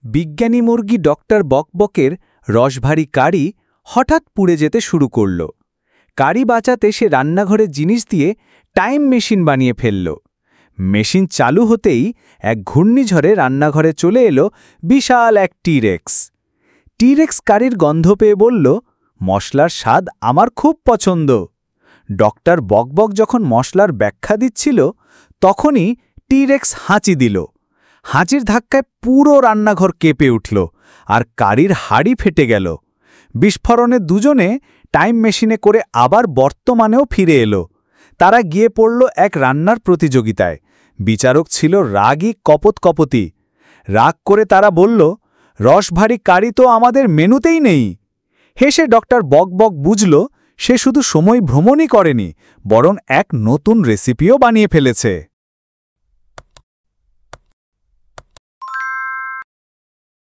বিজ্ঞানী মুরগি ডক্টর বকবকের রসভারী কারি হঠাৎ পুড়ে যেতে শুরু করল। কারি বাঁচাতে সে রান্নাঘরে জিনিস দিয়ে টাইম মেশিন বানিয়ে ফেলল। মেশিন চালু হতেই এক ঘূর্ণিঝড়ে রান্নাঘরে চলে এলো বিশাল এক টিরেক্স। টিরেক্স কারির গন্ধ পেয়ে বলল, মশলার স্বাদ আমার খুব পছন্দ। ডক্টর বকবক যখন মশলার ব্যাখ্যা দিচ্ছিল তখনই টিরেক্স হাঁচি দিল। হাঁচির ধাক্কায় পুরো রান্নাঘর কেঁপে উঠল আর কারির হাড়ি ফেটে গেল। বিস্ফোরণে দুজনে টাইম মেশিনে করে আবার বর্তমানেও ফিরে এলো। তারা গিয়ে পড়ল এক রান্নার প্রতিযোগিতায়। বিচারক ছিল রাগী কপতি। রাগ করে তারা বলল, রসভারী কারি তো আমাদের মেনুতেই নেই। হেসে ডক্টর বকবক বুঝল সে শুধু সময় ভ্রমণই করেনি, বরং এক নতুন রেসিপিও বানিয়ে ফেলেছে।